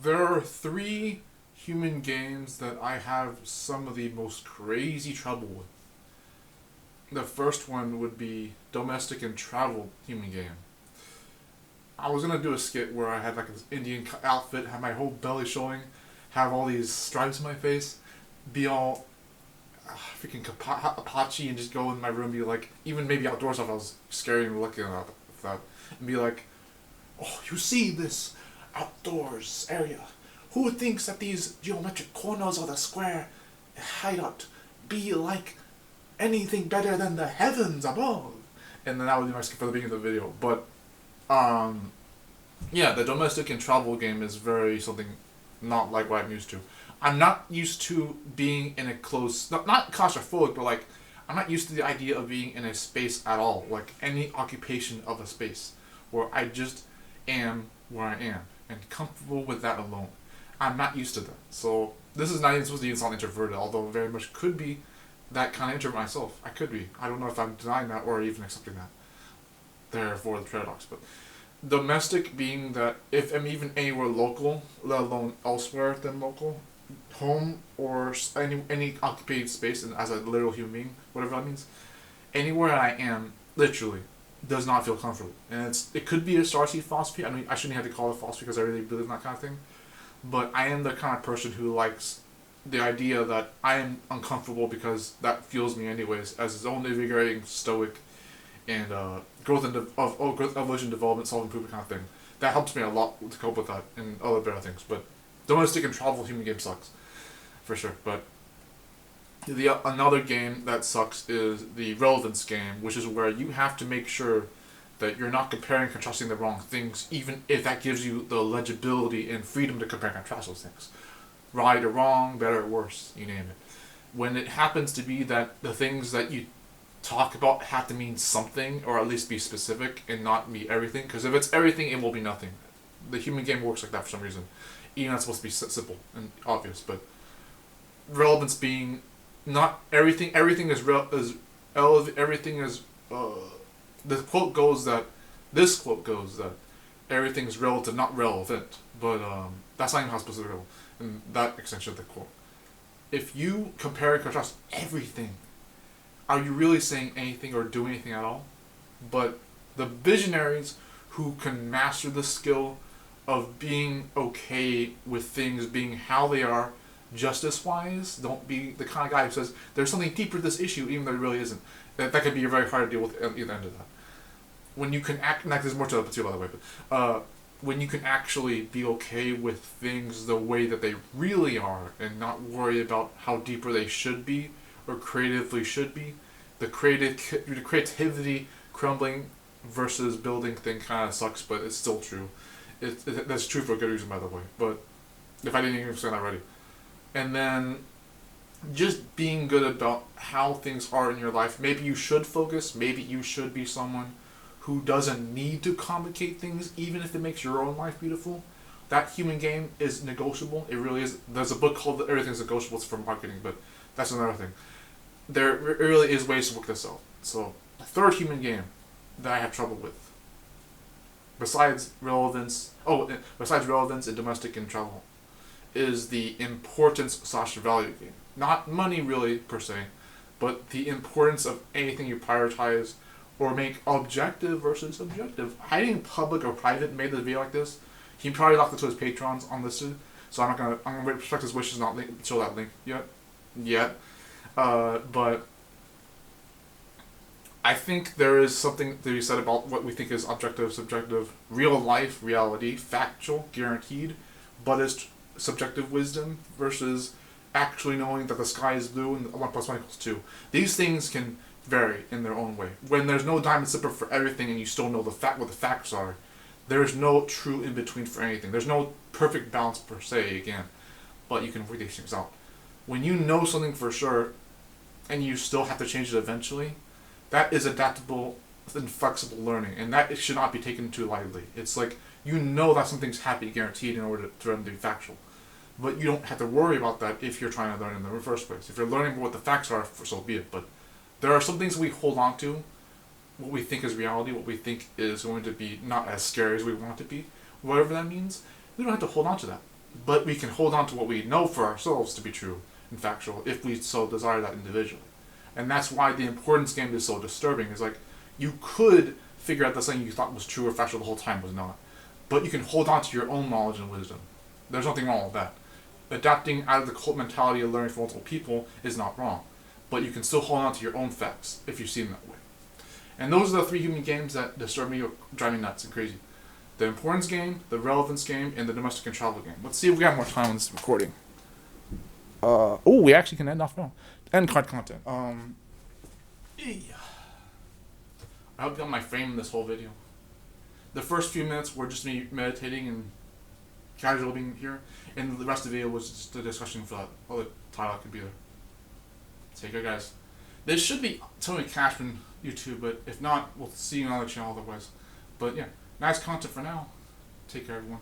There are three human games that I have some of the most crazy trouble with. The first one would be domestic and travel human game. I was gonna do a skit where I had like this Indian outfit, have my whole belly showing, have all these stripes on my face, be all freaking Apache, and just go in my room and be like, even maybe outdoors if I was scary and looking at that, and be like, oh, you see this outdoors area? Who thinks that these geometric corners of the square hideout be like anything better than the heavens above? And then that would be my skip for the beginning of the video. But yeah, the domestic and travel game is very something not like what I'm used to. I'm not used to being in a close, not claustrophobic, but like I'm not used to the idea of being in a space at all, like any occupation of a space, where I just am where I am and comfortable with that alone. I'm not used to that. So this is not even supposed to be sound introverted, although very much could be that kind of introvert myself. I could be. I don't know if I'm denying that or even accepting that. Therefore, the paradox. But domestic being that if I'm even anywhere local, let alone elsewhere than local, home or any occupied space, and as a literal human being, whatever that means, anywhere I am, literally, does not feel comfortable. And it could be a starseed philosophy. I mean, I shouldn't have to call it philosophy because I really believe in that kind of thing. But I am the kind of person who likes the idea that I am uncomfortable because that fuels me anyways, as its own invigorating, stoic, and growth evolution, development, self-improvement kind of thing. That helps me a lot to cope with that and other better things. But domestic and travel human game sucks, for sure. But another game that sucks is the relevance game, which is where you have to make sure that you're not comparing and contrasting the wrong things, even if that gives you the legibility and freedom to compare and contrast those things. Right or wrong, better or worse, you name it. When it happens to be that the things that you talk about have to mean something, or at least be specific and not be everything, because if it's everything, it will be nothing. The human game works like that for some reason. Even though it's supposed to be simple and obvious, but relevance being not everything. Everything is everything is. The quote goes that this quote goes that everything is relative, not relevant. But that's not even how it's supposed to go. In that extension of the quote, if you compare and contrast everything, are you really saying anything or doing anything at all? But the visionaries who can master the skill of being okay with things being how they are, justice-wise, don't be the kind of guy who says there's something deeper to this issue, even though there really isn't. That could be very hard to deal with at the end of that. When you can act, and there's more to that too, by the way, but when you can actually be okay with things the way that they really are, and not worry about how deeper they should be or creatively should be, the creativity crumbling versus building thing kind of sucks, but it's still true. That's true for a good reason, by the way. But if I didn't even say that already, and then just being good about how things are in your life. Maybe you should focus. Maybe you should be someone who doesn't need to complicate things, even if it makes your own life beautiful. That human game is negotiable. It really is. There's a book called Everything's Negotiable. It's for marketing, but that's another thing. There really is ways to work this out. So, the third human game that I have trouble with, besides relevance in domestic and travel, is the importance/value game. Not money really, per se, but the importance of anything you prioritize or make objective versus subjective. Hiding public or private made this video like this. He probably locked it to his patrons unlisted, so I'm gonna respect his wishes, not show that link yet. But I think there is something to be said about what we think is objective, subjective, real life, reality, factual, guaranteed, but it's subjective wisdom versus actually knowing that the sky is blue and 1 plus 1 equals 2. These things can vary in their own way. When there's no diamond slipper for everything and you still know what the facts are, there's no true in-between for anything. There's no perfect balance per se, again, but you can work these things out. When you know something for sure and you still have to change it eventually, that is adaptable and flexible learning, and that should not be taken too lightly. It's like, you know that something's happy guaranteed in order to be factual. But you don't have to worry about that if you're trying to learn in the first place. If you're learning what the facts are, so be it. But there are some things we hold on to, what we think is reality, what we think is going to be not as scary as we want it to be, whatever that means. We don't have to hold on to that. But we can hold on to what we know for ourselves to be true and factual if we so desire that individually. And that's why the importance game is so disturbing. Is like you could figure out that something you thought was true or factual the whole time was not. But you can hold on to your own knowledge and wisdom. There's nothing wrong with that. Adapting out of the cult mentality of learning from multiple people is not wrong. But you can still hold on to your own facts if you see them that way. And those are the three human games that disturb me or drive me nuts and crazy. The importance game, the relevance game, and the domestic and travel game. Let's see if we have more time on this recording. We actually can end off now. End card content. Yeah. I hope you got my frame in this whole video. The first few minutes were just me meditating and casual being here, and the rest of the video was just a discussion for that other title could be there. Take care, guys. This should be Tony Cashman YouTube, but if not, we'll see you on another channel otherwise. But yeah, nice content for now. Take care, everyone.